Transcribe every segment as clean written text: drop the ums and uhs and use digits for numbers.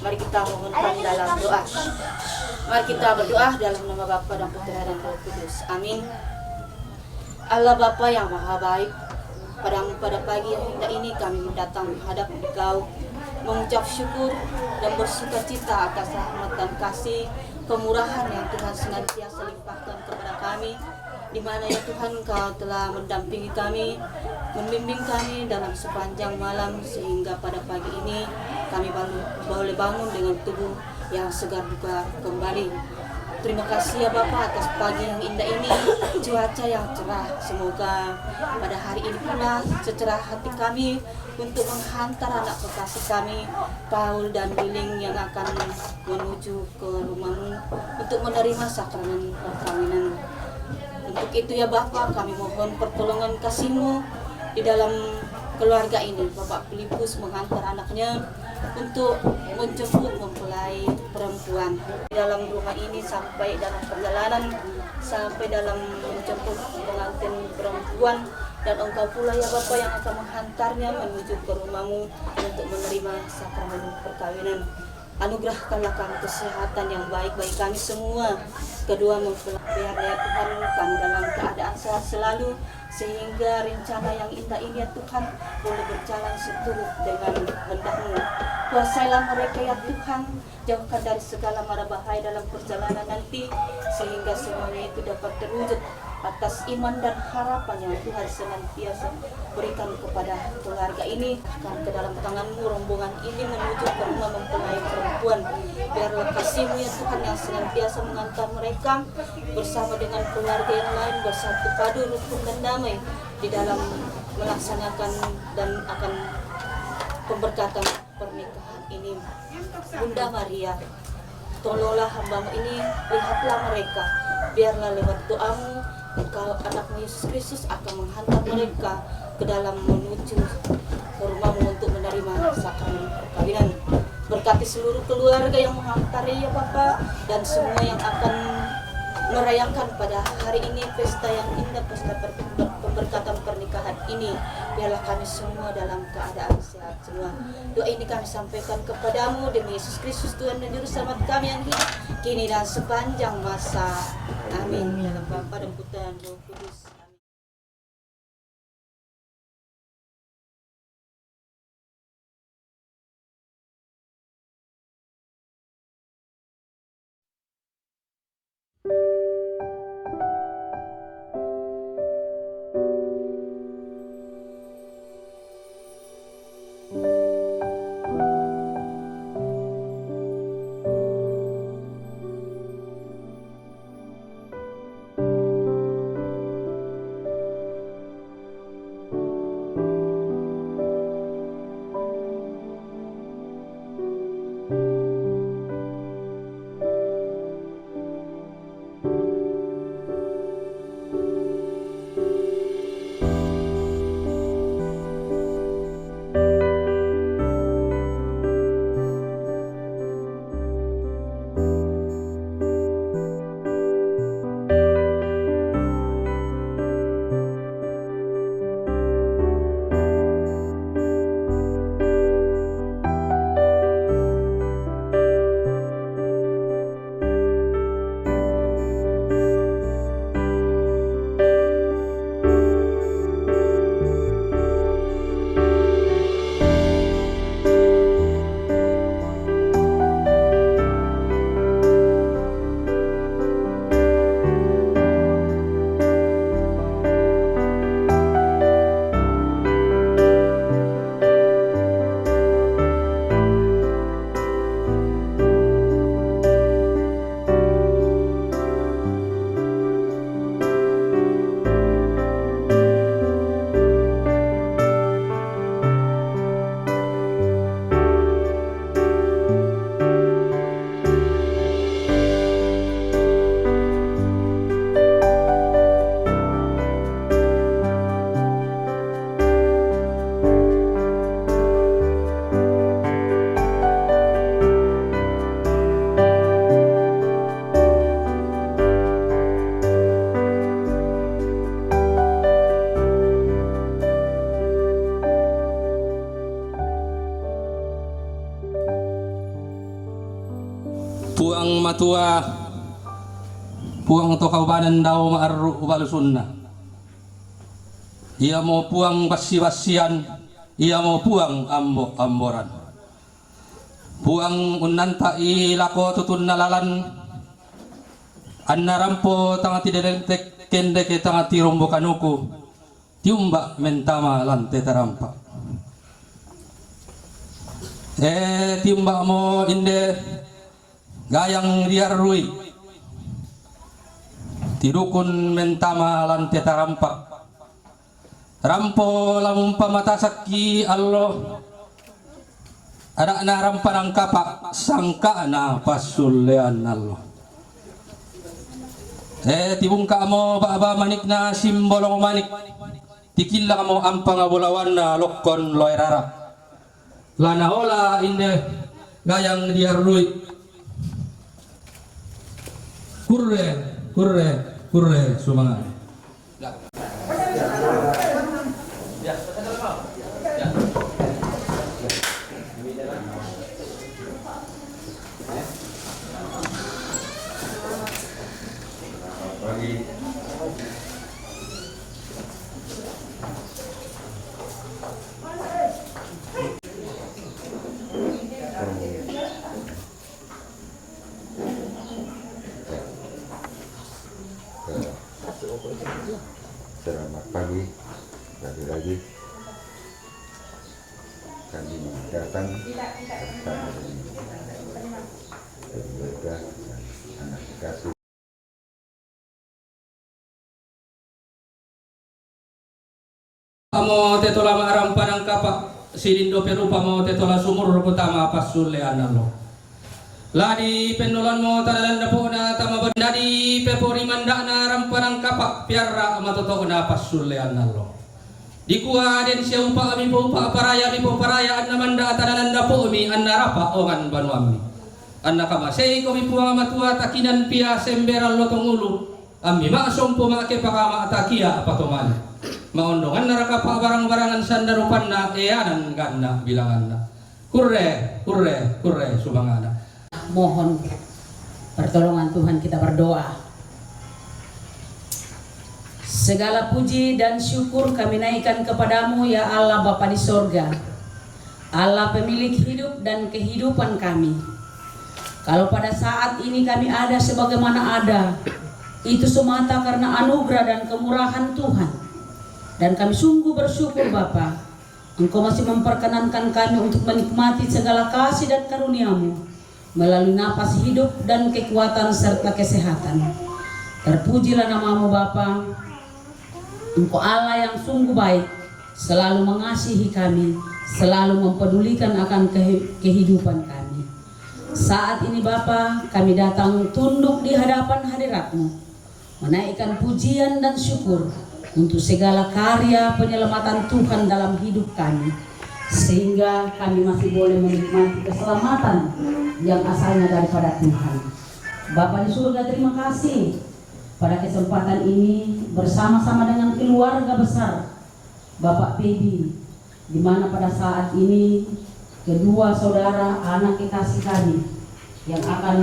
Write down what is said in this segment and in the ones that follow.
Mari kita mohonkan dalam doa. Mari kita berdoa dalam nama Bapa dan Putra dan Roh Kudus. Amin. Allah Bapa yang Maha Baik, pada pagi yang indah ini kami datang menghadap Engkau, mengucap syukur dan bersuka cita atas rahmat dan kasih kemurahan yang Tuhan senantiasa limpahkan kepada kami, di mana ya Tuhan Engkau telah mendampingi kami, membimbing kami dalam sepanjang malam, sehingga pada pagi ini kami boleh bangun dengan tubuh yang segar bugar kembali. Terima kasih ya Bapak atas pagi yang indah ini, cuaca yang cerah. Semoga pada hari ini pula secerah hati kami untuk menghantar anak kekasih kami, Paul dan Wiling, yang akan menuju ke rumahmu untuk menerima sakramen perkawinan. Untuk itu ya Bapak, kami mohon pertolongan kasih-Mu di dalam keluarga ini. Bapak Filipus menghantar anaknya untuk menjemput mempelai perempuan di dalam rumah ini, sampai dalam perjalanan, sampai dalam menjemput pengantin perempuan, dan Engkau pula ya Bapa yang akan menghantarnya menuju ke rumah-Mu untuk menerima sakramen perkawinan. Anugerahkanlah kami kesehatan yang baik bagi kami semua, kedua mempelai, biar ya Tuhan kami dalam keadaan sehat selalu, sehingga rencana yang indah ini ya Tuhan boleh berjalan seturut dengan kehendak-Mu. Kuasailah mereka ya Tuhan, jauhkan dari segala mara bahaya dalam perjalanan nanti, sehingga semuanya itu dapat terwujud atas iman dan harapan yang Tuhan senantiasa berikan kepada keluarga ini. Akan ke dalam tangan-Mu rombongan ini menuju ke rumah mempelai perempuan. Biarlah kasih-Mu ya Tuhan yang senantiasa mengantar mereka bersama dengan keluarga yang lain bersatu padu, rukun dan damai di dalam melaksanakan dan akan pemberkatan pernikahan ini. Bunda Maria, tolonglah hamba-Mu ini, lihatlah mereka. Biarlah lewat doa-Mu, Engkau anak-Mu Yesus Kristus akan menghantar mereka ke dalam menuju ke rumah-Mu untuk menerima sakramen perkawinan. Berkati seluruh keluarga yang menghantari ya Bapak, dan semua yang akan merayakan pada hari ini pesta yang indah, pesta pemberkatan pernikahan ini. Biarlah kami semua dalam keadaan sehat semua. Doa ini kami sampaikan kepadamu demi Yesus Kristus Tuhan dan Juru Selamat kami yang hidup kini dan sepanjang masa. Amin. Dalam Bapa dan Putra dan Roh Kudus. puang matua puang to kaubanan daw maaru ubalusunna. Ia mau puang basi-basian, ia mau puang ambo-amboran. Puang unanta ilako tutun nalalan, annarampo tangati delentek kende ke tangati rombo kanuku, tiumba mentama lante tarampa. Tiumba mo inde gayang diarrui, tidukun mentama lante tarampa. Rampo lamun pamatasaki allo ada na rampanang kapa sangka na pasulean allo. Tibung ka mo baba manik na simbolong manik tikilla mo ang pangabulawan na lokon loirara lana ola inde gayang diarrui kurre sumangan. Selamat pagi, lagi kami datang bersama keluarga dan anak kasih. Pamo tetola maarampan ang kapak silindo pero pamo tetola sumur utama pasulean allo. Ladi penulan mo talalan na po na tamabanda di pepori manda na rampanang kapak piara matoto na pasulean nalo. Di kuha din siya upa mi po paraya an namanda talalan na po mi an narapa ongan banuami. An nakamasay ko mi po matua takinan pia semberal lotong ulu. Ami maasong po maake pakama atakia patoman. Maondongan naraka pa barang-barangan sandarupan na eanan ganda bilangan na. Kurre subangana. Mohon pertolongan Tuhan, kita berdoa. Segala puji dan syukur kami naikkan kepadamu ya Allah Bapa di sorga, Allah pemilik hidup dan kehidupan kami. Kalau pada saat ini kami ada sebagaimana ada, itu semata karena anugerah dan kemurahan Tuhan. Dan kami sungguh bersyukur Bapa, Engkau masih memperkenankan kami untuk menikmati segala kasih dan karunia-Mu melalui napas hidup dan kekuatan serta kesehatan. Terpujilah namamu Bapa. Engkau Allah yang sungguh baik, selalu mengasihi kami, selalu mempedulikan akan kehidupan kami. Saat ini Bapa, kami datang tunduk di hadapan hadirat-Mu, menaikkan pujian dan syukur untuk segala karya penyelamatan Tuhan dalam hidup kami, sehingga kami masih boleh menikmati keselamatan yang asalnya daripada Tuhan. Bapa di surga, terima kasih pada kesempatan ini bersama-sama dengan keluarga besar Bapak Pedi, di mana pada saat ini kedua saudara anak kekasih kami yang akan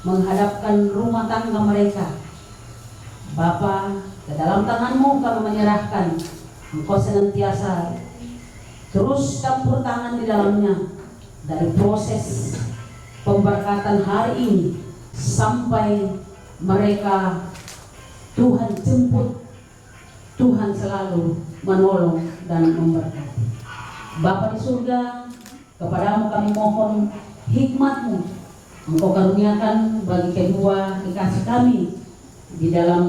menghadapkan rumah tangga mereka. Bapa, ke dalam tangan-Mu kami menyerahkan. Engkau senantiasa terus campur tangan di dalamnya, dari proses pemberkatan hari ini sampai mereka Tuhan jemput. Tuhan selalu menolong dan memberkati. Bapa di surga, kepadamu kami mohon hikmat-Mu. Engkau karuniakan bagi kedua kekasih kami di dalam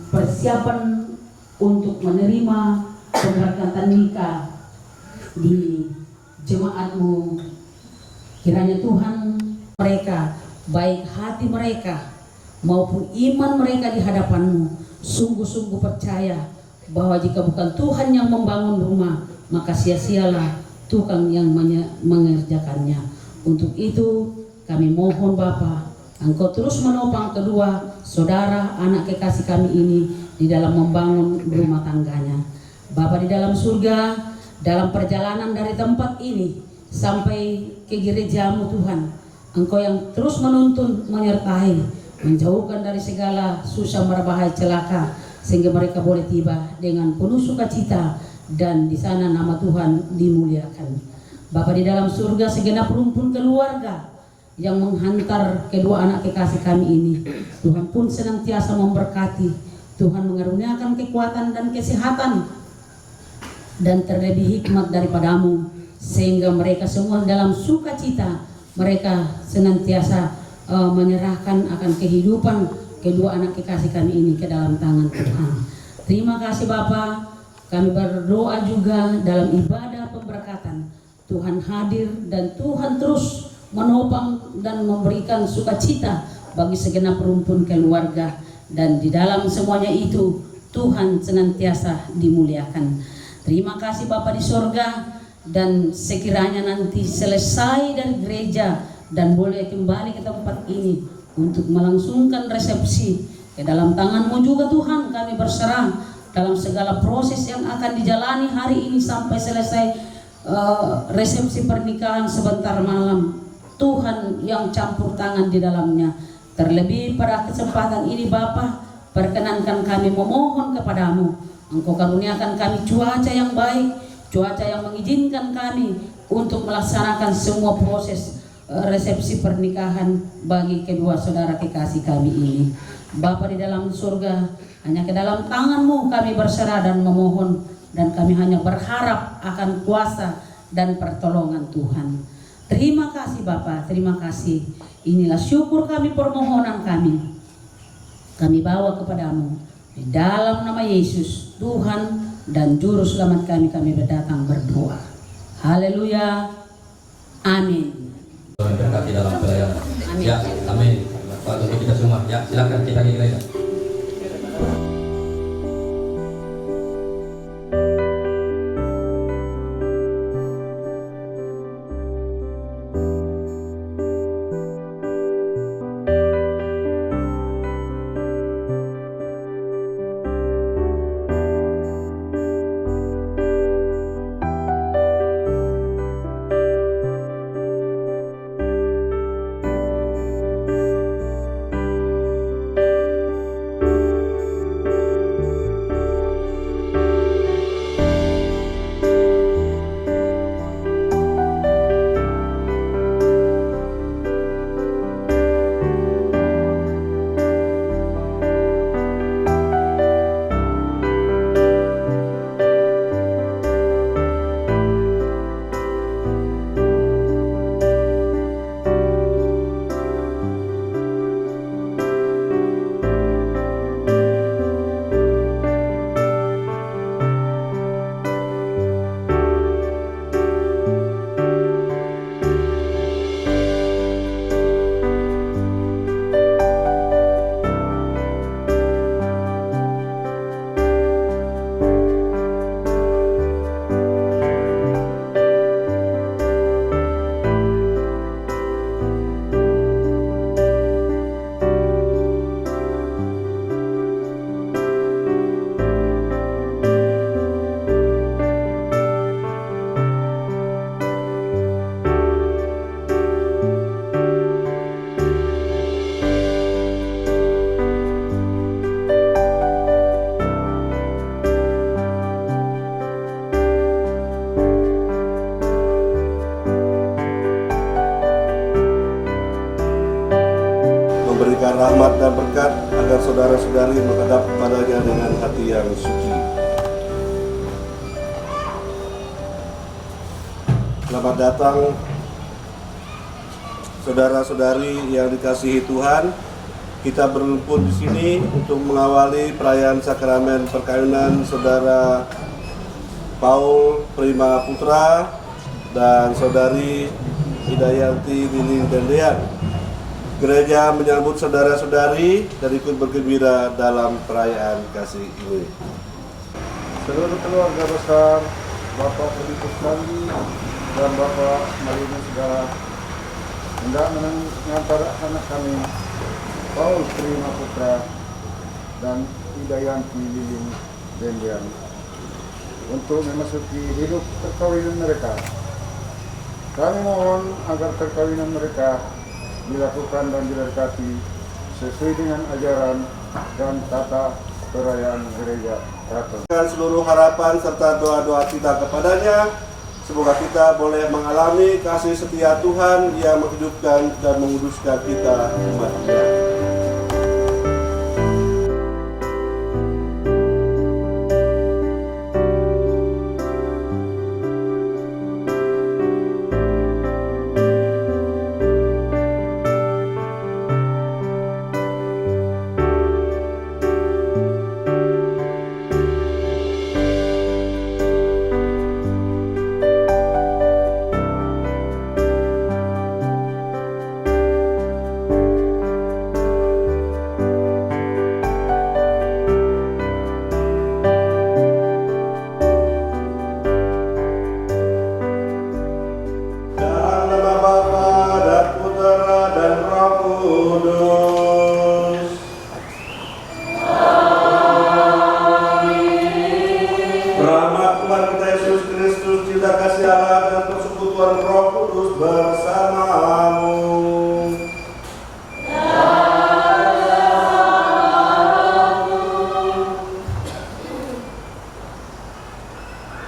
persiapan untuk menerima pemberkatan nikah di jemaat-Mu. Kiranya Tuhan, mereka, baik hati mereka maupun iman mereka di hadapan-Mu, sungguh-sungguh percaya bahwa jika bukan Tuhan yang membangun rumah, maka sia-sialah tukang yang mengerjakannya. Untuk itu kami mohon Bapa, Engkau terus menopang kedua saudara anak kekasih kami ini di dalam membangun rumah tangganya. Bapa di dalam surga, dalam perjalanan dari tempat ini sampai ke gereja-Mu Tuhan, Engkau yang terus menuntun, menyertai, menjauhkan dari segala susah berbahaya celaka, sehingga mereka boleh tiba dengan penuh sukacita dan di sana nama Tuhan dimuliakan. Bapa di dalam surga, segenap rumpun keluarga yang menghantar kedua anak kekasih kami ini, Tuhan pun senantiasa memberkati. Tuhan mengaruniakan kekuatan dan kesehatan dan terlebih hikmat daripadamu, sehingga mereka semua dalam sukacita mereka senantiasa menyerahkan akan kehidupan kedua anak kekasih kami ini ke dalam tangan Tuhan. Terima kasih Bapa. Kami berdoa juga dalam ibadah pemberkatan, Tuhan hadir dan Tuhan terus menopang dan memberikan sukacita bagi segenap rumpun keluarga, dan di dalam semuanya itu Tuhan senantiasa dimuliakan. Terima kasih Bapa di sorga, dan sekiranya nanti selesai dari gereja dan boleh kembali ke tempat ini untuk melangsungkan resepsi, ke dalam tangan-Mu juga Tuhan kami berserah dalam segala proses yang akan dijalani hari ini sampai selesai resepsi pernikahan sebentar malam. Tuhan yang campur tangan di dalamnya. Terlebih pada kesempatan ini Bapa, perkenankan kami memohon kepadamu, Engkau karuniakan kami cuaca yang baik, cuaca yang mengizinkan kami untuk melaksanakan semua proses resepsi pernikahan bagi kedua saudara kekasih kami ini. Bapa di dalam surga, hanya ke dalam tangan-Mu kami berserah dan memohon, dan kami hanya berharap akan kuasa dan pertolongan Tuhan. Terima kasih Bapa, terima kasih. Inilah syukur kami, permohonan kami. Kami bawa kepadamu di dalam nama Yesus, Tuhan dan Juru Selamat kami berdatang berdoa. Haleluya. Amin. Tuhan berkati dalam pelayanan. Ya, amin. Pak, untuk kita semua. Ya, silakan kita ke gereja. memberikan rahmat dan berkat agar saudara-saudari menghadap kepadanya dengan hati yang suci. Selamat datang saudara-saudari yang dikasihi Tuhan. Kita berkumpul di sini untuk mengawali perayaan sakramen perkawinan saudara Paul Prima Putra dan saudari Hidayanti Liling Tendean. Gereja menyambut saudara-saudari dan ikut bergembira dalam perayaan kasih ini. Seluruh keluarga besar Bapak Pelipus Sandi dan Bapak Malini segala hendak mengantar anak kami Paul Prima Putra dan Hidayanti Liling Tendean untuk memasuki hidup perkawinan mereka. Kami mohon agar perkawinan mereka dilakukan dan diberkati sesuai dengan ajaran dan tata perayaan gereja Katolik. Dengan seluruh harapan serta doa-doa kita kepadanya, semoga kita boleh mengalami kasih setia Tuhan yang menghidupkan dan menguduskan kita umat-Nya.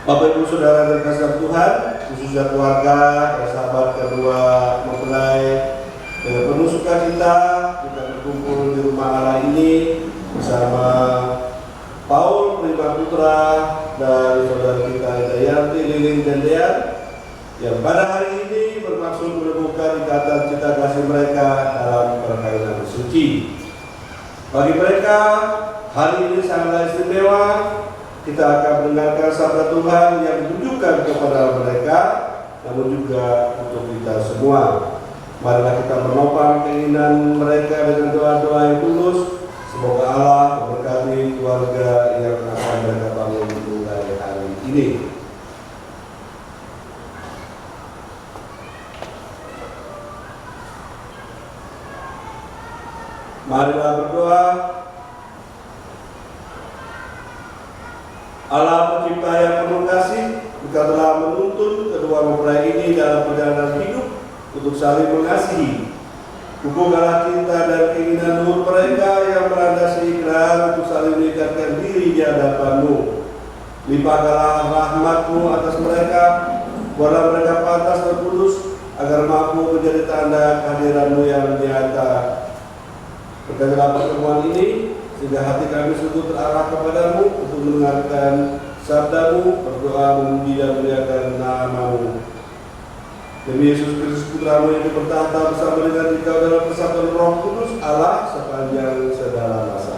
Bapak Ibu Saudara dan kasih Tuhan, khususnya keluarga dan sahabat kedua mempelai, dengan penuh sukacita kita berkumpul di rumah Allah ini bersama Paul Prima Putra dan saudara kita Dayanti Lilin dan Dean, yang pada hari ini bermaksud menemukan ikatan cinta kasih mereka dalam perkawinan suci. Bagi mereka, hari ini sangatlah istimewa. Kita akan mendengarkan sabda Tuhan yang ditujukan kepada mereka, namun juga untuk kita semua. Marilah kita menopang keinginan mereka dengan doa-doa yang tulus. Semoga Allah memberkati keluarga yang akan mereka bangun mulai hari ini. Marilah berdoa. Allah pencipta yang penuh kasih, Engkau telah menuntun kedua mempelai ini dalam perjalanan hidup untuk saling mengasihi. Hubungkanlah cinta dan keinginan luhur mereka yang melandasi ikrar untuk saling mengikatkan diri di hadapan-Mu. Limpahkanlah rahmat-Mu atas mereka, buatlah mereka pantas dan kudus, agar mampu menjadi tanda kehadiran-Mu yang nyata. Berkatilah pertemuan ini, sehingga hati kami sungguh terarah kepadamu untuk mendengarkan sabdamu, berdoa memuji dan memuliakan nama-Mu. Demi Yesus Kristus Putramu yang bertahta bersama dengan Engkau dalam persatuan Roh Kudus Allah sepanjang segala masa.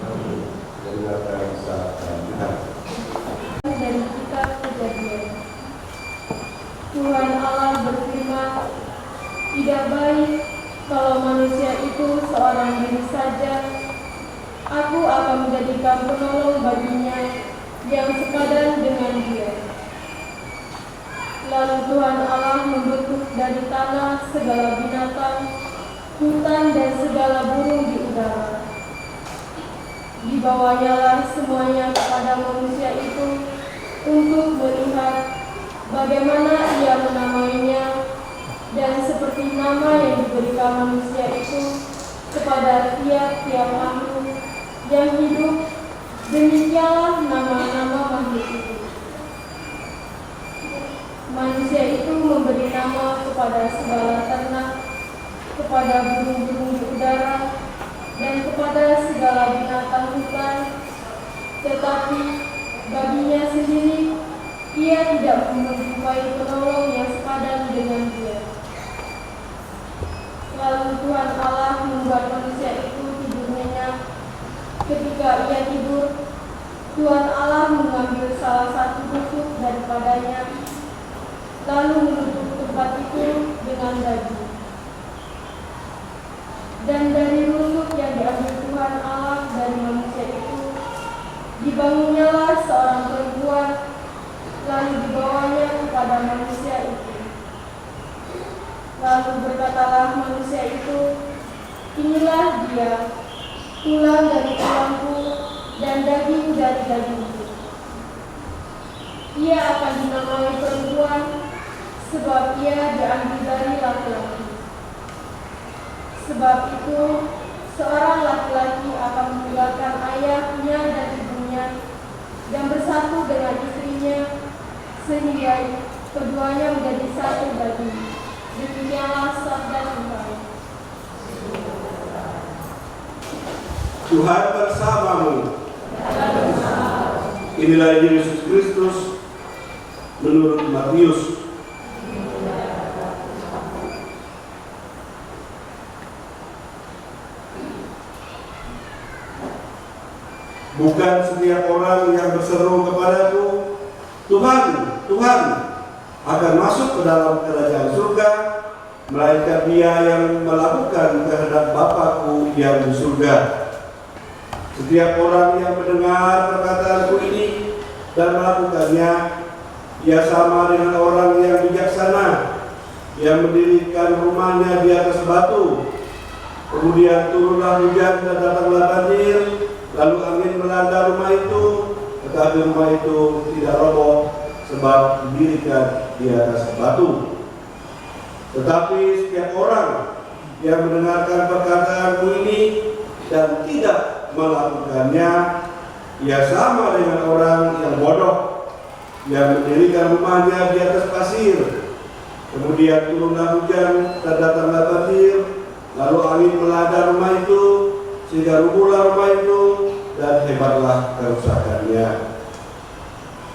Amin. Dengarkan sabda Tuhan. Dari kitab Kejadian. Tuhan Allah berfirman, tidak baik kalau manusia itu seorang diri saja. Aku akan menjadikan penolong baginya yang sepadan dengan dia. Lalu Tuhan Allah membentuk dari tanah segala binatang, hutan dan segala burung di udara. Dibawanyalah semuanya kepada manusia itu untuk melihat bagaimana ia menamainya, dan seperti nama yang diberikan manusia itu kepada tiap-tiap makhluk yang hidup, demikianlah nama-nama makhluk itu. Manusia itu memberi nama kepada segala ternak, kepada burung-burung di udara, dan kepada segala binatang hutan, tetapi baginya sendiri ia tidak menjumpai penolong yang sepadan dengan dia. Lalu Tuhan Allah membuat manusia itu tidur nyenyak. Ketika ia tidur, Tuhan Allah mengambil salah satu busuk daripadanya, lalu menutup tempat itu dengan daging. Dan dari rusuk yang diambil Tuhan Allah dari manusia itu, dibangunnyalah seorang perempuan, lalu dibawanya kepada manusia itu. Lalu berkatalah manusia itu, inilah dia, tulang dari tulangku dan daging dari dagingku. Ia akan dinamai perempuan, sebab ia diambil dari laki-laki. Sebab itu, seorang laki-laki akan meninggalkan ayahnya dan ibunya dan bersatu dengan istrinya, sehingga keduanya menjadi satu daging. Demikianlah sabda Tuhan. Tuhan bersamamu. Inilah Injil Yesus Kristus menurut Matius. Bukan setiap orang yang berseru kepadaku, Tuhan, Tuhan, akan masuk ke dalam kerajaan surga, melainkan dia yang melakukan kehendak Bapa-Ku yang di surga. Setiap orang yang mendengar perkataanku ini dan melakukannya, ia sama dengan orang yang bijaksana yang mendirikan rumahnya di atas batu. Kemudian turunlah hujan dan datanglah banjir, lalu angin melanda rumah itu, tetapi rumah itu tidak roboh sebab didirikan di atas batu. Tetapi setiap orang yang mendengarkan perkataanku ini dan tidak melakukannya, ia sama dengan orang yang bodoh yang mendirikan rumahnya di atas pasir. Kemudian turunlah hujan dan datanglah banjir, lalu angin melanda rumah itu, sehingga rubuhlah rumah itu dan hebatlah kerusakannya.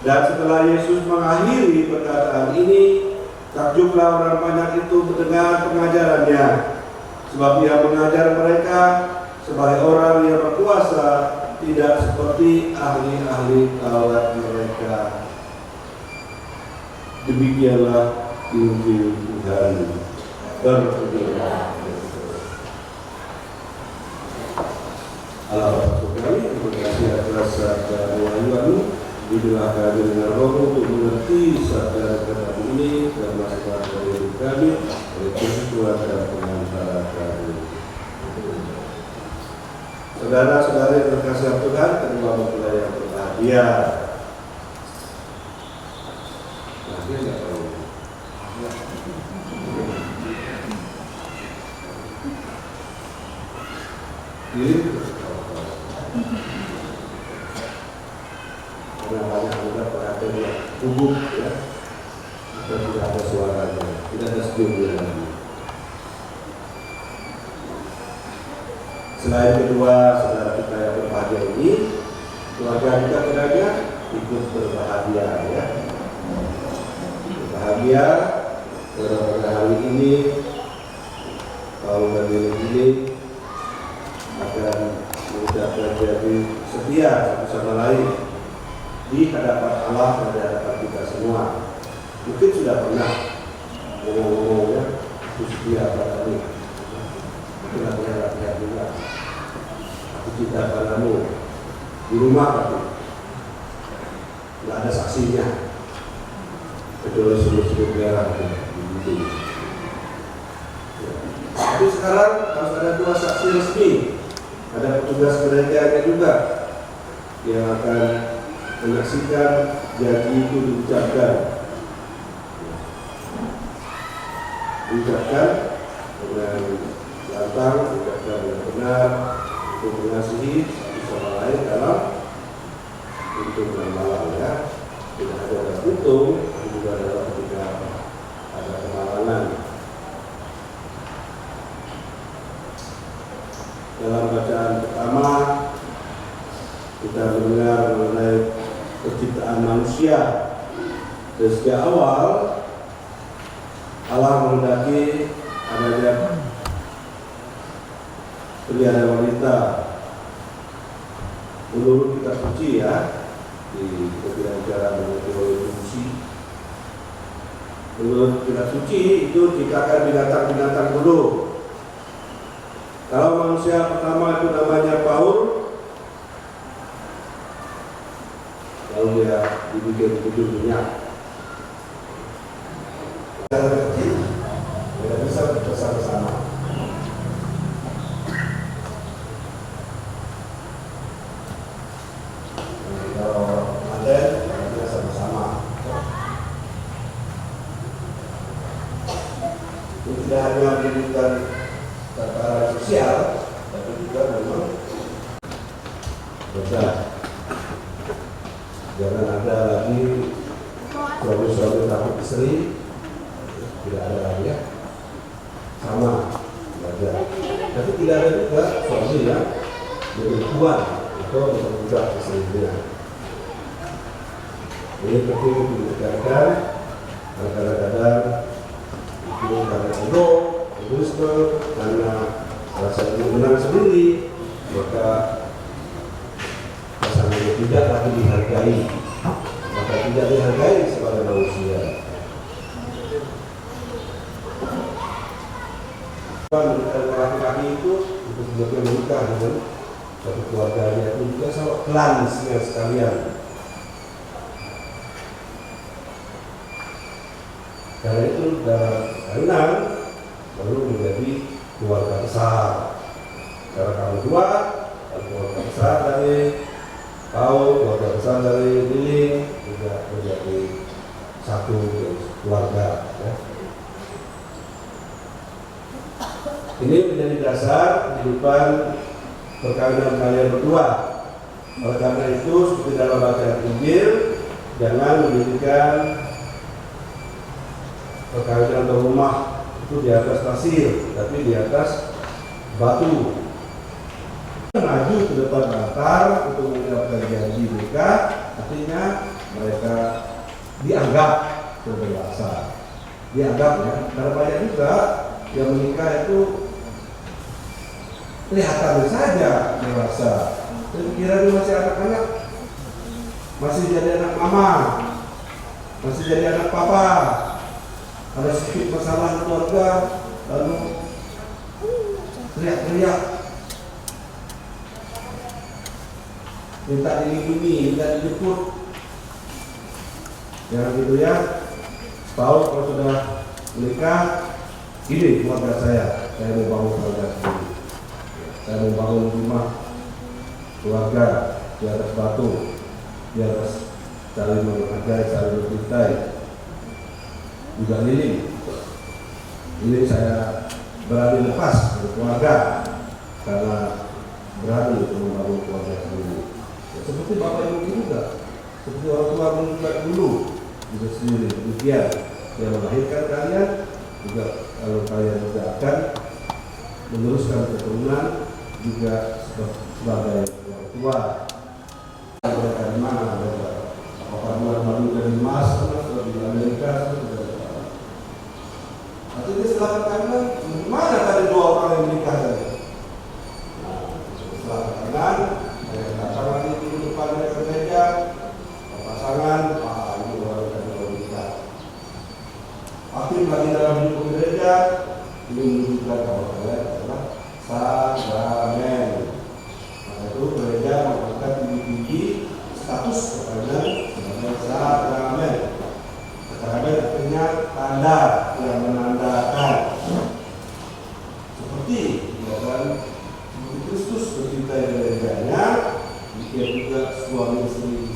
Dan setelah Yesus mengakhiri perkataan ini, takjublah orang banyak itu mendengar pengajarannya, sebab dia mengajar mereka sebagai orang yang berkuasa, tidak seperti ahli-ahli Taurat mereka. Demikianlah Injil Tuhan. Berfirman Allah Bapa kami, terima kasih atas sabda wahyu. Berilah kami dengan roh untuk mengerti sabda kata ini dan masukkan dari kami oleh Tuhan dan pengantara kami. Saudara-saudari yang terkasih Tuhan, terima kasih yang berbahagia. Bahagia nggak tahu? Ini karena banyak juga perhatian yang kubuk, ya, dan tidak ada suaranya, tidak ada studio lagi. Selain kedua saudara kita yang berbahagia ini, keluarga kita kiranya ikut berbahagia, ya. Berbahagia pada hari ini, tahun ini akan mengucapkan jadi setia satu sama lain di hadapan Allah dan di hadapan kita semua. Mungkin sudah pernah ngomong-ngomongnya aku setia pada ini, mungkin aku lihat juga aku cinta padamu di rumah, tapi nggak ada saksinya kecuali sebut-sebut merah di. Tapi sekarang harus ada dua saksi resmi. Ada petugas gerejanya juga yang akan menyaksikan janji itu diucapkan dengan lantang, diucapkan dengan benar, untuk mengasihi satu sama lain dalam hidup dan malam, ya. Tidak ada tertutup, tapi juga dalam ketika ada kemalangan. Dalam bacaan pertama kita mendengar mengenai penciptaan manusia. Dan sejak awal Allah menghendaki adanya pria dan wanita. Menurut kitab suci, ya, di kita bicara mengenai teologi fungsi. Menurut kitab suci itu ciptakan binatang-binatang dulu. Kalau manusia pertama itu namanya Paul, lalu dia dibikin hidup minyak. Kecil, tidak bisa bersama-sama. Kalau ada, tidak sama-sama. Tidak hanya diberikan tataran sosial, tapi juga memang benar. Jangan ada lagi suami-suami takut istri, tidak ada lagi ya, sama belajar. Tapi tidak ada juga suami yang lebih kuat atau memperbudak istrinya. Ini penting ditekankan. Kadang-kadang itu karena ego, egoisme, karena rasa ingin menang sendiri, maka pasangannya tidak lagi dihargai, maka tidak dihargai sebagai manusia. Laki-laki itu untuk juga menikah dengan satu keluarganya itu juga sama klansnya sekalian. Karena itu dalam kalian baru menjadi keluarga besar. Karena kamu dua, keluarga besar dari kau, keluarga besar dari Liling juga menjadi satu keluarga. Ya. Ini menjadi dasar kehidupan perkawinan kalian berdua. Oleh karena itu, seperti dalam bacaan Injil, jangan menjadikan perkawinan rumah itu di atas pasir, tapi di atas batu. Maju ke depan altar untuk mengucapkan janji nikah, artinya mereka dianggap berdewasa. Dianggap ya, karena banyak juga yang menikah itu kelihatan saja dewasa. Pikirannya masih anak-anak, masih jadi anak mama, masih jadi anak papa. Ada sedikit masalah keluarga, lalu teriak-teriak, minta dilindungi, minta dijemput. Jangan gitu ya. Tahu kalau sudah menikah, ini keluarga saya mau bangun keluarga sendiri. Saya mau bangun rumah keluarga di atas batu, di atas saling menghargai, saling mencintai. Juga Liling. Ini saya berani lepas dari keluarga karena berani untuk membangun keluarga sendiri. Ya, seperti bapak ibu juga, seperti orang tua menunjuk dulu juga sendiri. Demikian yang melahirkan kalian juga, kalau kalian juga akan meneruskan keturunan juga sebagai orang tua. Mereka di mana? Apakah malu dari Mas atau di Amerika? Jadi setelah perkawinan, mana tadi dua orang yang menikah tadi? Nah, setelah perkawinan, mereka datang lagi di depan mereka gereja, pasangan, ini orang yang menikah. Aktif lagi dalam hidup gereja, ini menunjukkan bahwa kalian adalah sakramen. Maka itu gereja mengangkat tinggi-tinggi status perkawinan sebagai sakramen. Sakramen artinya tanda yang menandakan seperti Kristus mencintai gerejanya, dia juga suami istri.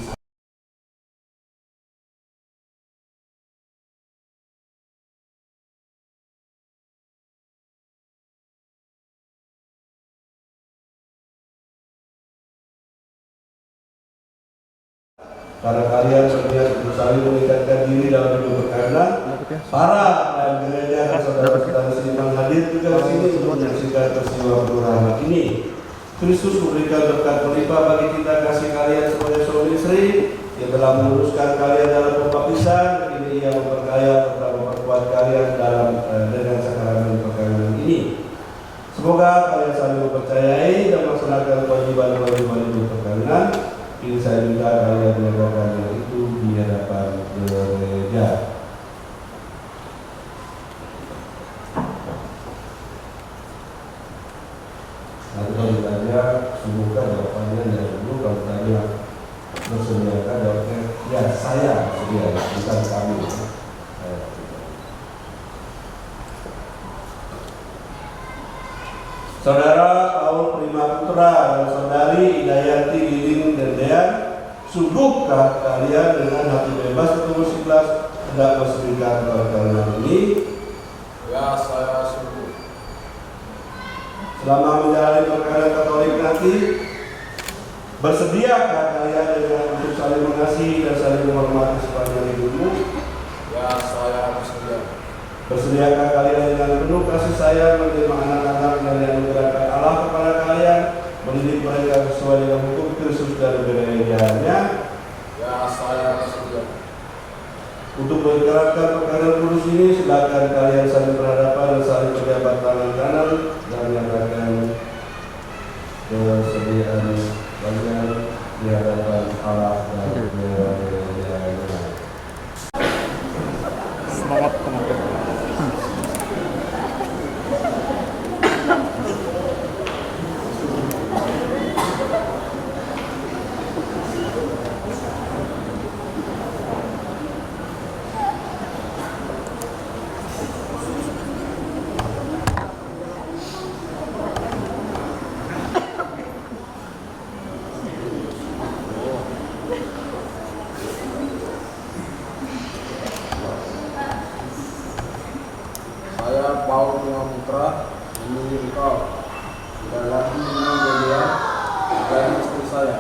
Karena kalian berniat untuk saling meningkatkan diri dalam hidup perkawinan, para gereja dan saudara-saudara seiman hadir juga di sini untuk menyaksikan peristiwa berbahagia ini. Kristus memberikan berkat berlimpah bagi kita kasih kalian sebagai suami istri yang telah meluruskan kalian dalam pembaptisan. Ini ia memperkaya serta memperkuat kalian dalam dengan sakramen perkawinan ini. Semoga kalian saling mempercayai dan melaksanakan kewajiban-kewajiban hidup perkawinan. Ini saya minta kalian menegakkan hal itu di hadapan gereja. Nanti kalau ditanya, semoga jawabannya dari dulu. Kalau ditanya bersediakan, jawabnya ya saya bersedia, bukan kami. Saudara Paul Prima Putra dan saudari Hidayati Liling dan Dean, sudahkah kalian dengan hati bebas untuk bersikeras hendak bersedekah perkawinan ini? Ya, saya sungguh. selama menjalani perkara Katolik nanti, bersediakah kalian dengan untuk saling mengasihi dan saling menghormati sepanjang hidupmu? Ya, saya bersedia. Bersediakah kalian dengan penuh kasih sayang menerima anak-anak dan yang dianugerahkan Allah kepada kalian, mendidik mereka sesuai dengan hukum Kristus dan gerejanya? Ya, saya bersedia. Untuk mengikrarkan perkataan kudus ini, silakan kalian saling berhadapan dan saling berjabat tangan kanan dan nyatakan kesediaan kalian di hadapan Allah dan gerejanya. Semangat teman-teman. Saya Paul Bima Putra memilih engkau tidak lagi memilih dia menjadi istri saya.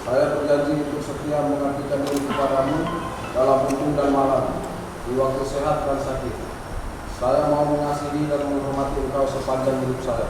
Saya berjanji untuk setia mengabdikan diri kepadamu dalam untung dan malam, di waktu sehat dan sakit. Saya mau mengasihi dan menghormati engkau sepanjang hidup saya.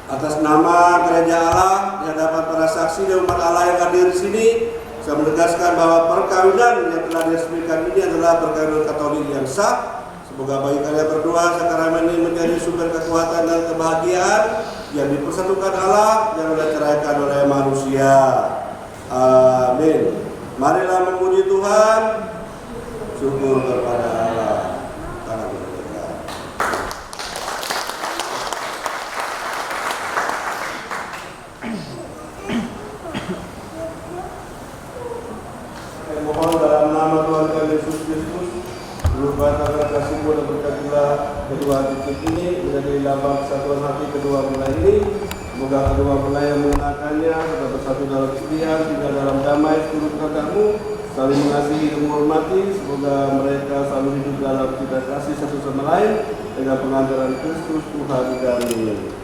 Atas nama Gereja Allah di hadapan para saksi dan umat Allah yang hadir di sini, saya menegaskan bahwa perkawinan yang telah diresmikan ini adalah perkawinan Katolik yang sah. Semoga bagi kalian berdua sakramen ini menjadi sumber kekuatan dan kebahagiaan yang dipersatukan Allah yang diceraikan oleh manusia. Amin. Marilah memuji Tuhan. Syukur kepada Allah. Tangan kita. Mohon dalam nama Tuhan kami Yesus Kristus, berupa tangan kasih-Mu dan berkatilah kedua titik ini menjadi lambang kesatuan hati kedua mempelai ini. Semoga kedua mempelai yang mengenakannya tetap bersatu dalam kesetiaan, tinggal dalam damai seturut kehendak-Mu, saling mengasihi dan menghormati. Semoga mereka selalu hidup dalam cinta kasih satu sama lain dengan pengantaran Kristus Tuhan kami.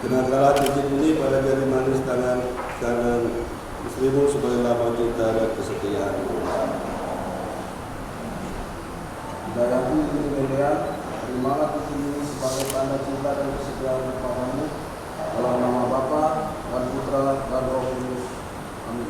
Kenakanlah cincin ini pada jari manis tangan kanan istrimu sebagai lambang cinta dan kesetiaan. Dayaku ini Lea, terimalah cincin ini sebagai tanda cinta dan kesetiaan kepadamu dalam nama Bapa dan Putra dan Roh Kudus. Amin.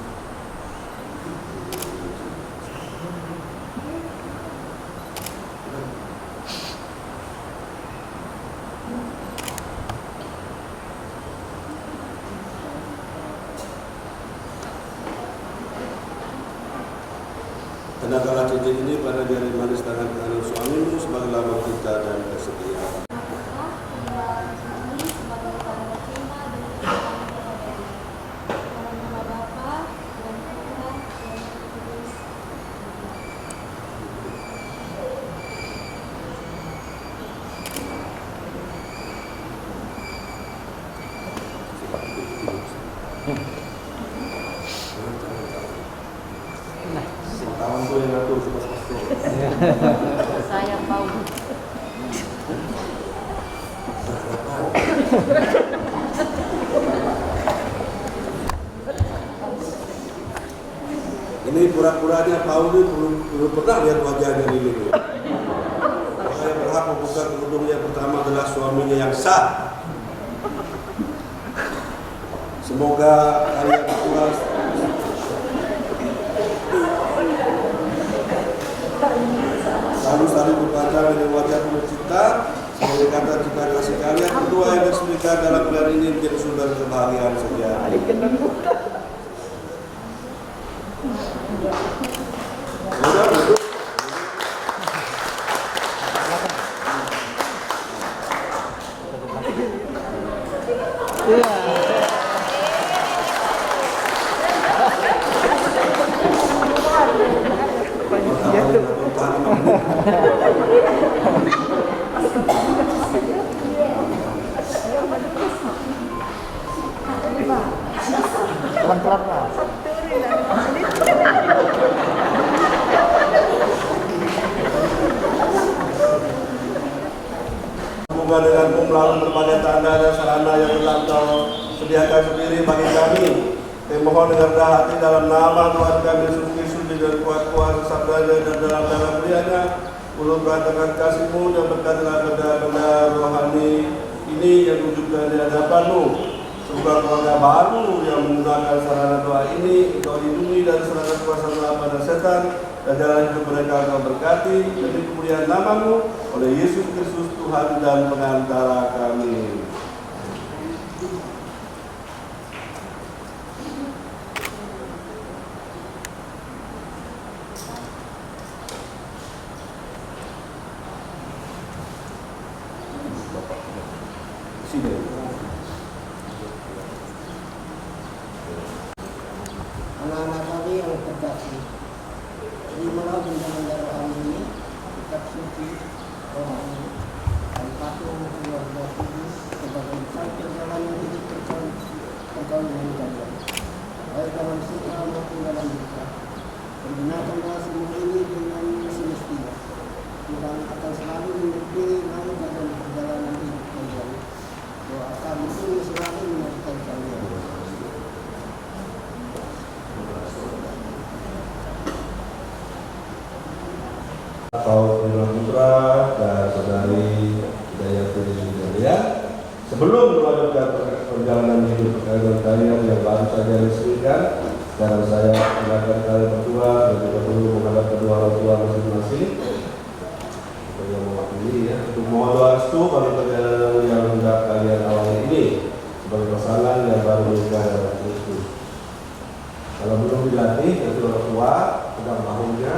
Kenakanlah cincin ini pada jari manis tangan kanan suamimu sebagai lambang cinta dan kesetiaan. Tahun tu yang aku pas-pasku. Saya Paul. Ini pura-puranya Paul ini belum pernah lihat wajahnya ini. Saya berhak membuka kerudung yang pertama adalah suaminya yang sah. Semoga kalian puas. Kamu saling berpacar dengan wajah penuh cinta, sebagai kata cinta kasih kalian berdua yang berserikat dalam bulan ini menjadi sumber kebahagiaan sejati. Sudah duduk. Semoga dengan melalui berbagai tanda dan sarana yang telah Kau sediakan sendiri bagi kami. Kami mohon dengan rendah hati dalam nama Tuhan kami Yesus Kristus dan kuat kuasa sabdanya dan dalam nama belianya, ulun beratakan kasih-Mu dan berkatlah benda-benda rohani ini yang wujudkan di hadapan-Mu. Semoga keluarga baru yang menggunakan sarana doa ini Engkau lindungi dari serangan kuasa pada setan, dan jalan hidup mereka Kau berkati demi kemuliaan nama-Mu oleh Yesus Kristus Tuhan dan pengantara kami. Anak-anak kami yang terkasih, terimalah benda-benda rohani ini, kitab suci rohani, dan patung keluarga kudus sebagai saksi jalan yang hidup Engkau dengan kalian, baik dalam suka maupun dalam duka. Pergunakanlah semua ini dengan semestinya. Tuhan akan selalu menyertai nama dalam perjalanan hidup kalian. Doa kami ini selalu menyertai kalian. Paul Bima Putra dan Saudari Hidayati Julia. Sebelum melanjutkan perjalanan hidup kalian yang baru saja diresmikan, sekarang saya silakan kalian berdua dan juga dulu menghadap kedua orang tua masing-masing. Kita mewakili ya, untuk mohon doa restu bagi perjalanan yang hendak kalian awali ini sebagai pasangan yang baru menikah dalam Kristus. Kalau belum dilatih, nanti orang tua pegang bahunya.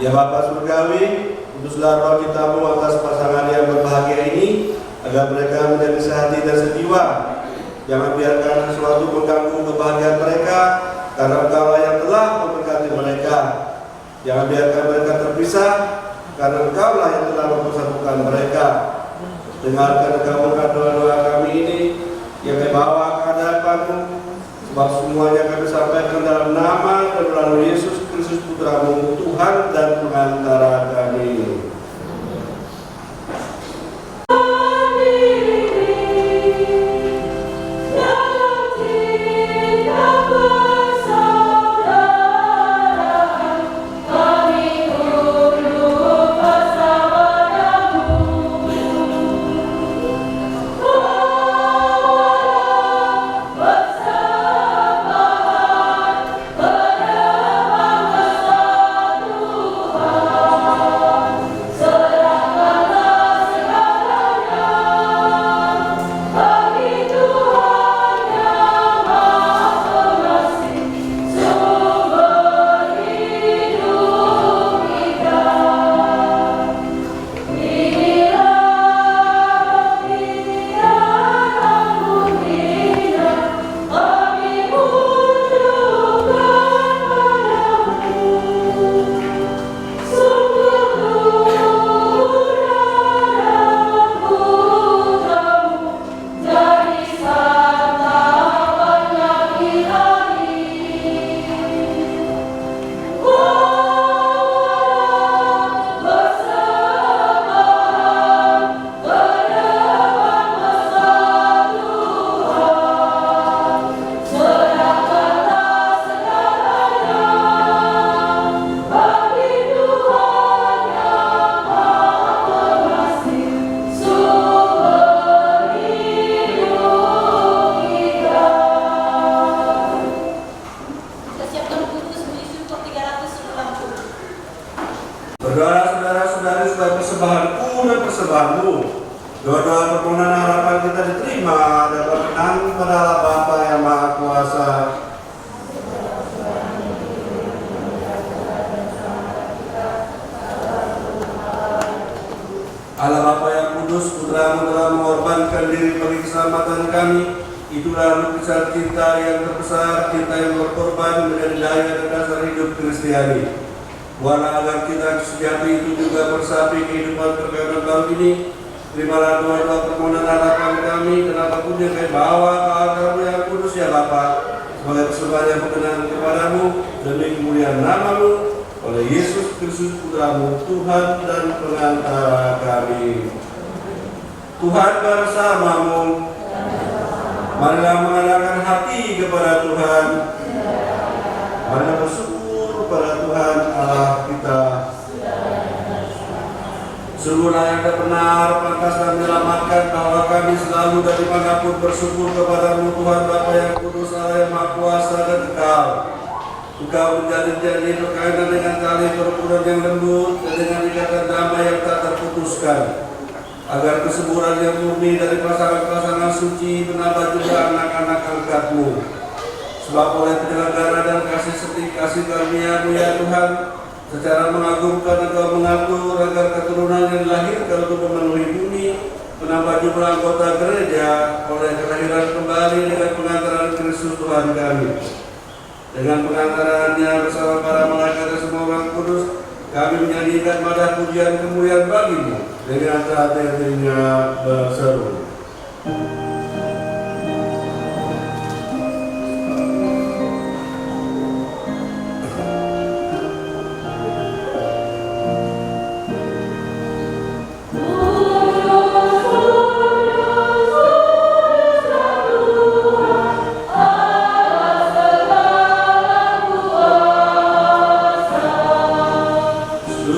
Ya Bapa Surgawi, utuslah roh cintamu atas pasangan yang berbahagia ini, agar mereka menjadi sehati dan sejiwa. Jangan biarkan sesuatu mengganggu kebahagiaan mereka, karena Engkau yang telah memberkati mereka. Jangan biarkan mereka terpisah, karena Engkau yang telah mempersatukan mereka. Dengarkan Engkau doa-doa kami ini, yang kami bawa ke hadapan-Mu, sebab semuanya kami sampaikan dalam nama dan melalui Yesus Kristus Putra-Mu, Tuhan dan pengantara kami. Berdoa saudara-saudari supaya persembahanku dan persembahanmu, doa-doa permohonan harapan kita diterima, dapat menang pada Allah Bapa yang Maha Kuasa. Allah Bapa yang kudus, Putra-Mu telah mengorbankan diri bagi keselamatan kami. Itulah lukisan cinta yang terbesar, cinta yang berkorban menjadi daya dan dasar hidup Kristiani. Buatlah agar kita sejati itu juga bersapi kehidupan perkara baru ini. Terimalah doa-doa permohonan harapan kami dan apapun yang kami bawa ke altar-Mu yang kudus ya Bapa, sebagai persembahan yang berkenan kepadamu demi kemuliaan nama-Mu, oleh Yesus Kristus Putra-Mu, Tuhan dan pengantara kami. Tuhan bersama-Mu. Marilah mengadakan hati kepada Tuhan. Marilah bersyukur kepada Tuhan Allah kita. Sungguh layak dan benar, pantas dan menyelamatkan bahwa kami selalu dari manapun bersyukur kepada-Mu Tuhan Bapa yang kudus, Allah yang Maha Kuasa dan kekal. Engkau menjalin janji berkaitan dengan tali perpuluhan yang lembut dan dengan ikatan damai yang tak terputuskan, agar kesuburan yang murni dari pasangan-pasangan suci menambah jumlah anak-anak angkat-Mu. Sebab oleh penyelenggara dan kasih karunia-Mu ya Tuhan, secara mengagumkan Engkau mengatur agar keturunan yang dilahirkan untuk memenuhi bumi, menambah jumlah anggota gereja oleh kelahiran kembali dengan pengantaran Kristus Tuhan kami. Dengan pengantarannya bersama para malaikat dan semua orang kudus, kami menyanyikan madah pujian kemuliaan bagi-Mu dengan hati-hatinya berseru.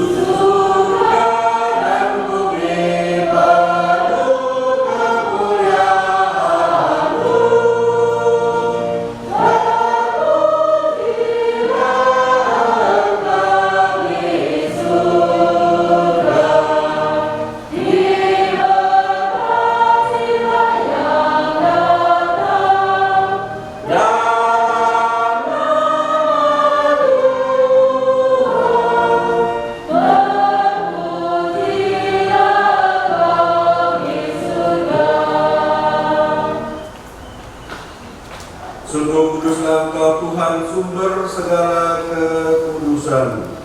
Surga dan bumi penuh kemuliaan. Tuhan sumber segala kekudusan.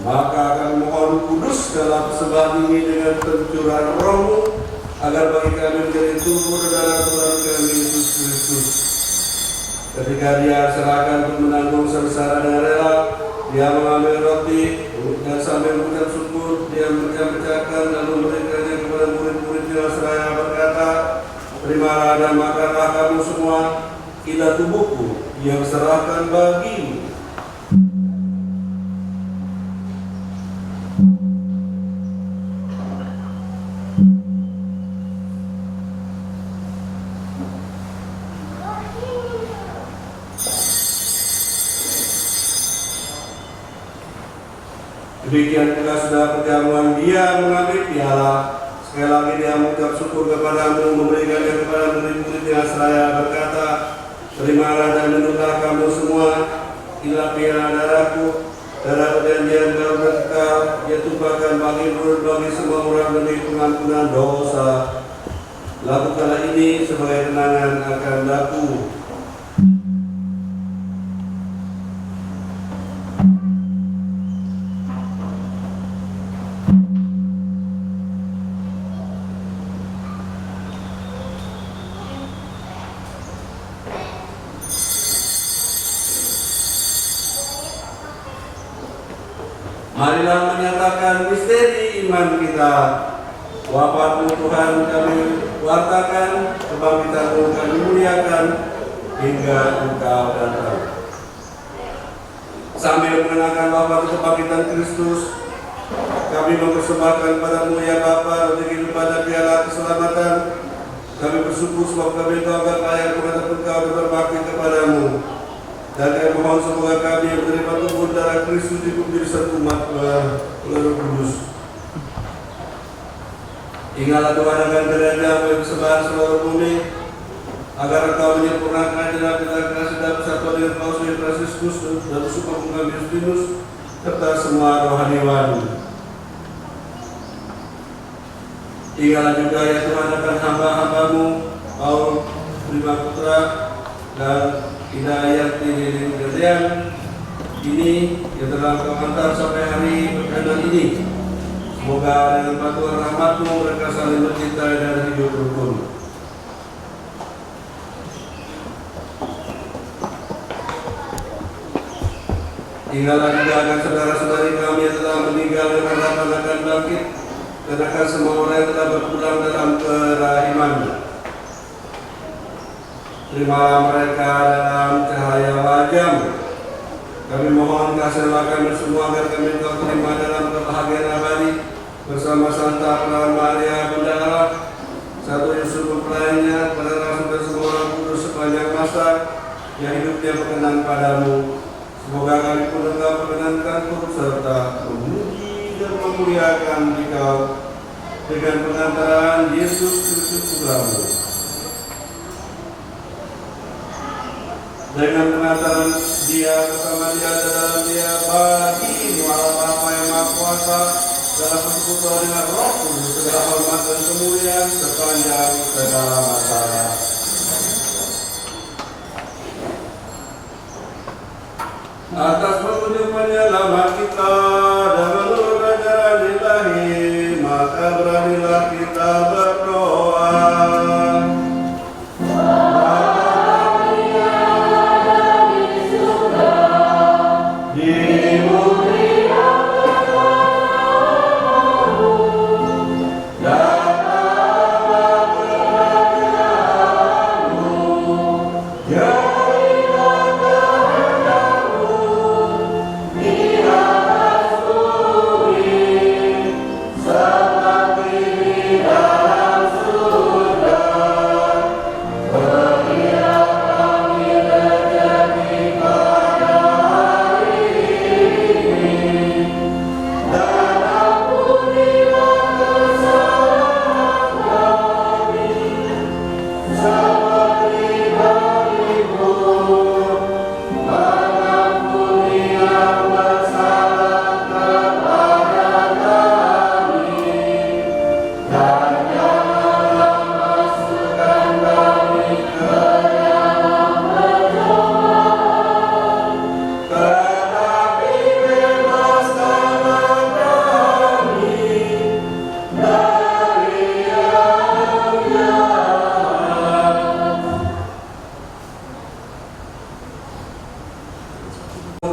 Maka kami mohon kudus dalam persembahan ini dengan pencurahan Roh-Mu, agar bagi kami menjadi tubuh dan darah Tuhan kami Yesus Kristus. Ketika Dia serahkan untuk menanggung sengsara dengan rela, Dia mengambil roti dan sambil mengucap syukur, Dia pecahkan lalu memberikannya kepada murid-muridnya seraya berkata, "Terimalah dan makanlah kamu semua, inilah tubuhku yang serahkan bagimu." Demikian pula sudah perjamuan Dia mengambil piala. Sekali lagi Dia mengucap syukur kepadamu, memberikannya kepada murid-muridnya seraya berkata, "Terimalah dan minumlah kamu semua, inilah piala darahku, darah perjanjian baru dan kekal, Ia tumpahkan bagi semua orang demi pengampunan dosa. Lakukanlah ini sebagai kenangan akan aku." Marilah menyatakan misteri iman kita. Wafat-Mu Tuhan kami wartakan, kebangkitan-Mu kami muliakan, hingga Engkau datang. Sambil mengenangkan wafat kebangkitan Kristus, kami mempersembahkan padamu ya Bapa untuk kehidupan dan piala keselamatan. Kami bersyukur sebab kami tahu akan layak menghadap Engkau dan berbakti kepadamu. Dan kami mohon semoga kami menerima tubuh darah Kristus menjadi satu umat Roh Kudus. Ingatlah Tuhan akan gereja yang tersebar seluruh bumi, agar Engkau menyempurnakan dalam kita kasih dan persatuan dengan Paulus dan Franciscus dan Super Bungkam Justinus serta semua rohaniwan. Ingatlah juga ya Tuhan akan hamba-hambamu Paul Prima Putra dan Hidayat Hidayat ini yang telah Kau hantar sampai hari perkenan ini. Semoga dengan bantuan rahmat-Mu mereka saling mencintai dan hidup rukun. Ingatlah juga akan saudara-saudari kami yang telah meninggal dengan harapan akan bangkit, dan akan semua orang yang telah berpulang dalam kerahiman. Terimalah mereka dalam cahaya wajah-Mu. Kami mohon kasihlah kami semua agar kami Kau terima dalam kebahagiaan abadi bersama Santa Perawan Maria Bunda Allah, Satu Yusuf mempelainya, pada Rasul dan semua orang kudus sepanjang masa yang hidupnya berkenan padamu. Semoga kami pun Engkau perkenankan turut serta memuji dan memuliakan Engkau dengan pengantaran Yesus Kristus Putra-Mu. Dengan pengantaran Dia bersama Dia dan dalam Dia bagi Allah Bapa yang Maha Kuasa dalam persekutuan dengan Roh Kudus segala hormat dan kemuliaan sepanjang segala masa. Atas petunjuk penyelamat kita dan menurut ajaran Ilahi, maka beranilah kita berdoa. Di hadapan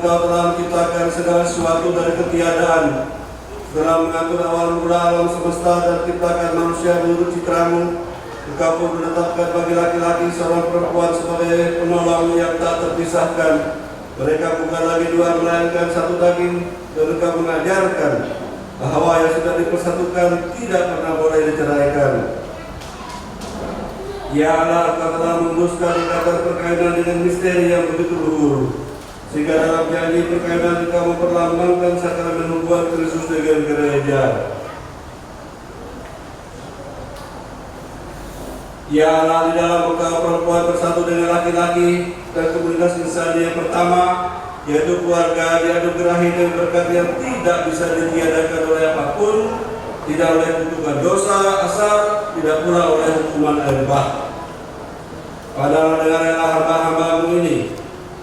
Engkau telah menciptakan segala sesuatu dari ketiadaan, setelah mengatur awal mula alam semesta dan ciptakan manusia menurut citramu, Engkau pun menetapkan bagi laki-laki seorang perempuan sebagai penolong yang tak terpisahkan. Mereka bukan lagi dua melainkan satu daging, dan Engkau mengajarkan bahwa yang sudah dipersatukan tidak pernah boleh diceraikan. Ya Allah, Engkau telah memutuskan ikatan perkawinan dengan misteri yang begitu luhur, sehingga dalam janji perkawinan Engkau memperlambangkan sakramen hubungan Kristus dengan gereja. Ya Allah, di dalam Engkau perempuan bersatu dengan laki-laki dan komunitas insan yang pertama, yaitu keluarga, dianugerahi dengan berkat yang tidak bisa ditiadakan oleh apapun, tidak oleh kutukan dosa asal, tidak pula oleh hukuman air bah. Padahal dengan rela hamba-hambamu ini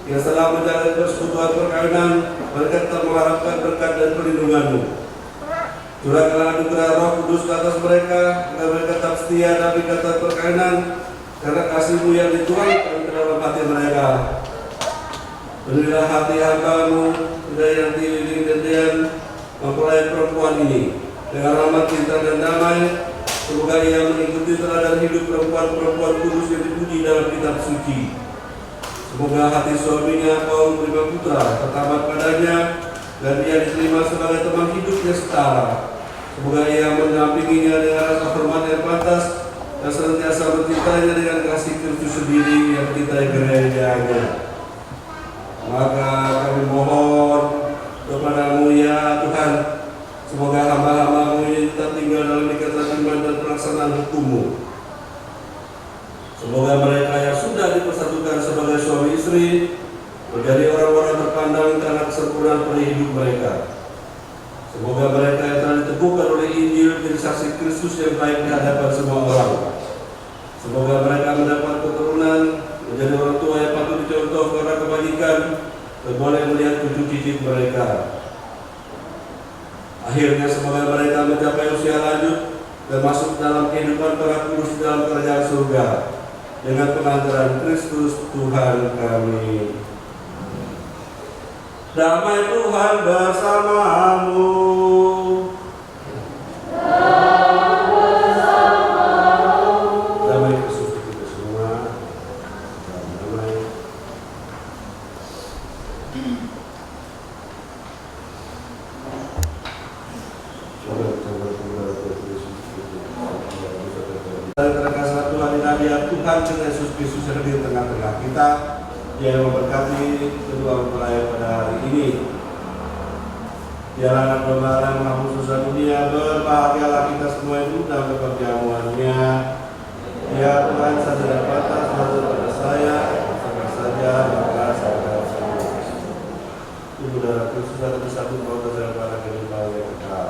yang telah menjalin persekutuan perkawinan, mereka tetap mengharapkan berkat dan perlindunganmu. Curahkanlah anugerah Roh Kudus ke atas mereka, agar mereka tetap setia dalam ikatan perkawinan, karena kasih-Mu yang dituangkan ke dalam hati mereka. Berilah hati hamba-Mu yang diiring-iring mempelai perempuan ini dengan rahmat, cinta dan damai. Semoga ia mengikuti teladan hidup perempuan-perempuan kudus yang dipuji dalam kitab suci. Semoga hati suaminya Paul menerima putra tertamat padanya, dan ia diterima sebagai teman hidupnya setara. Semoga ia mendampinginya dengan rasa hormat yang pantas dan senantiasa mencintainya dengan kasih Kristus sendiri yang mencintai gerejanya. Maka kami mohon kepada-Mu ya Tuhan, semoga hamba-hamba-Mu ini tetap tinggal dalam ikatan iman dan pelaksanaan hukum-Mu. Semoga mereka yang sudah dipersatukan sebagai suami istri menjadi orang-orang terpandang karena kesempurnaan perhidup mereka. Semoga mereka yang telah diteguhkan oleh Injil menjadi saksi Kristus yang baik di hadapan semua orang. Semoga mereka mendapat keturunan menjadi orang tua yang patut dicontoh karena kebajikan dan boleh melihat cucu cicit mereka. Akhirnya semoga mereka mencapai usia lanjut dan masuk dalam kehidupan para kudus dalam kerajaan surga dengan pengantaran Kristus Tuhan kami. Damai Tuhan bersamamu. Damai Kristus kita semua. Damai. Dan kasih Tuhan di Nabi Tuhan Yesus Kristus yang hadir di tengah-tengah kita, yang memberkati kedua mempelai pada hari ini. Biarlah anak domba yang menghapus dosa dunia, berbahagialah kita semua itu dalam perjamuannya. Ya Tuhan, saya tidak batas pada saya, sama saja maka saya Ibu darah Kristus ada bersatu kau pada kehidupan yang kekal.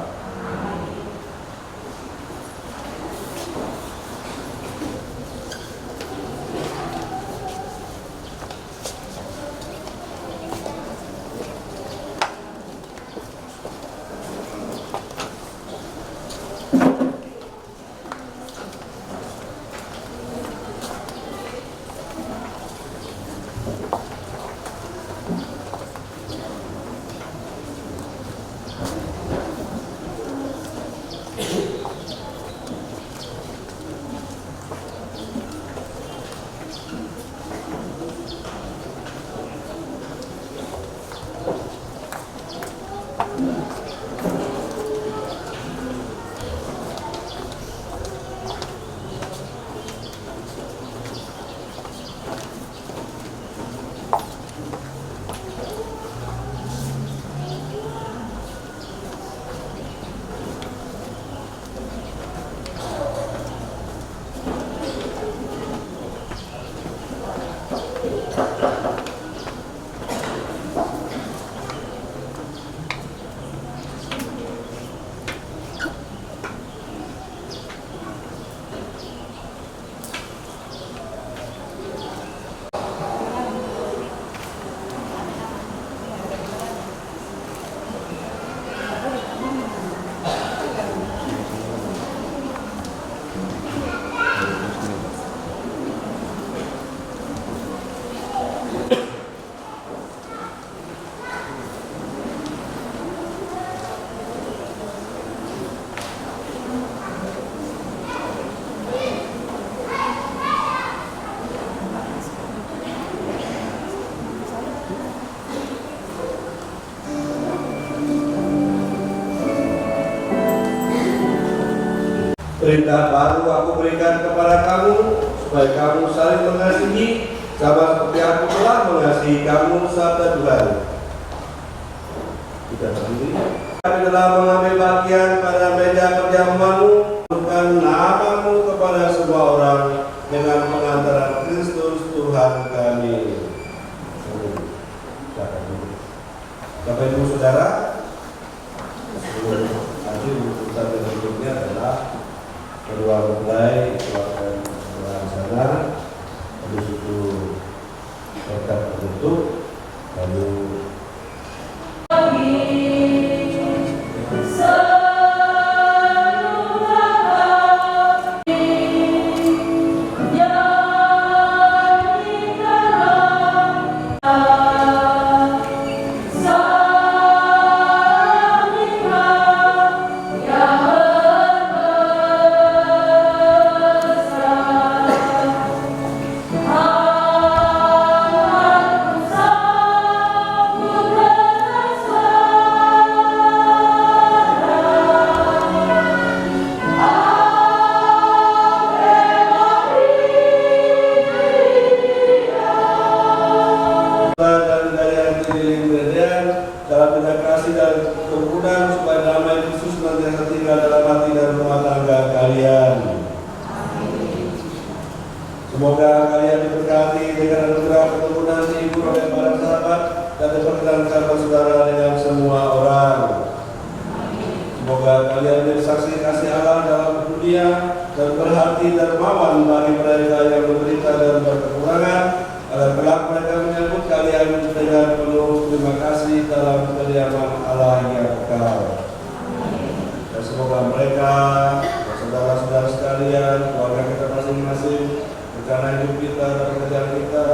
Perintah baru aku berikan kepada kamu, supaya kamu saling mengasihi, sama seperti aku telah mengasihi kamu, sabda Tuhan. Kita berdiri. Kami telah mengambil bagian pada meja perjamuanmu, bukan namamu kepada semua orang dengan pengantaran Kristus Tuhan kami. Bapak Ibu Saudara, nanti urutan berikutnya adalah kedua mempelai keluarga sana, habis itu berkat penutup, lalu dalam beda kasih dan kerukunan, supaya damai Kristus senantiasa tinggal dalam hati dan rumah tangga kalian. Semoga kalian diberkati dengan anugerah keturunan ibu oleh para sahabat dan diperkenan saudara dengan semua orang. Semoga kalian menjadi saksi kasih Allah dalam dunia dan berhati dermawan bagi mereka yang menderita dan berkekurangan, agar kelak mereka menyambut kalian dengan penuh terima kasih dalam kediaman Allah yang kekal. Dan semoga mereka, saudara-saudara sekalian, keluarga kita masing-masing, rencana hidup kita dan pekerjaan kita,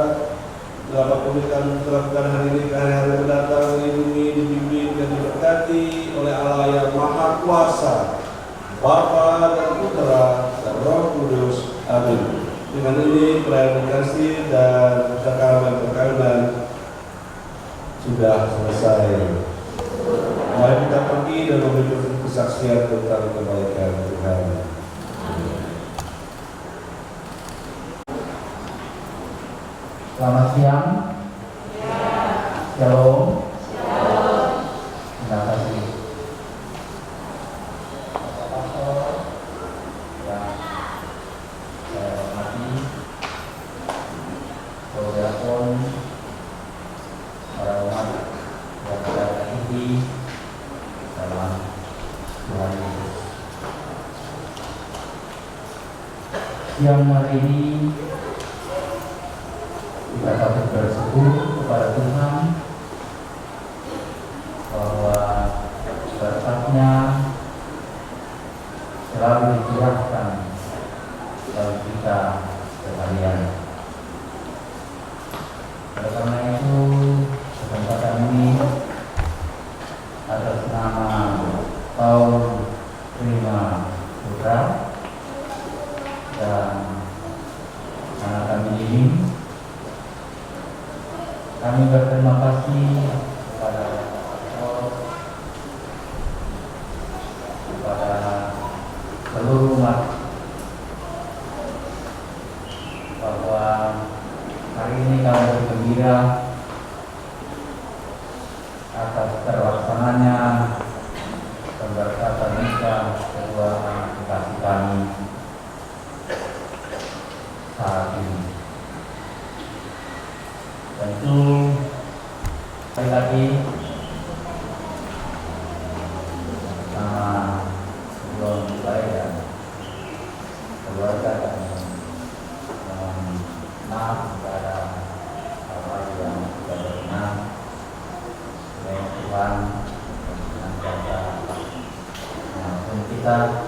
dapat pemilikan terlakukan hari ini ke hari-hari mendatang, dilindungi, dibimbing dan diberkati oleh Allah yang Maha Kuasa, Bapa dan Putra dan Roh Kudus. Amin. Dengan ini perayaan kasih dan perkawinan perkawinan sudah selesai. Mari kita pergi dan memberi kesaksian tentang kebaikan Tuhan. Selamat siang. Shalom. Terima kasih. Bapak Pastor yang saya hormati, saudara pun, para umat yang berada di dalam Tuhan Yesus. Siang hari ini kita patut bersyukur kepada Tuhan bahwa berkatnya selalu dicurahkan dalam kita sekalian. Oleh karena itu, kesempatan ini atas nama Paul Prima Putra dan anak kami ini, kami berterima kasih kepada seluruh umat bahwa hari ini kami bergembira atas terlaksananya pemberkatan nikah kedua anak kekasih kami saat ini. Tentu sekali lagi sama kedua mempelai dan keluarga dan maaf kepada apa yang sudah berkenan dengan Tuhan dengan jasa maupun kita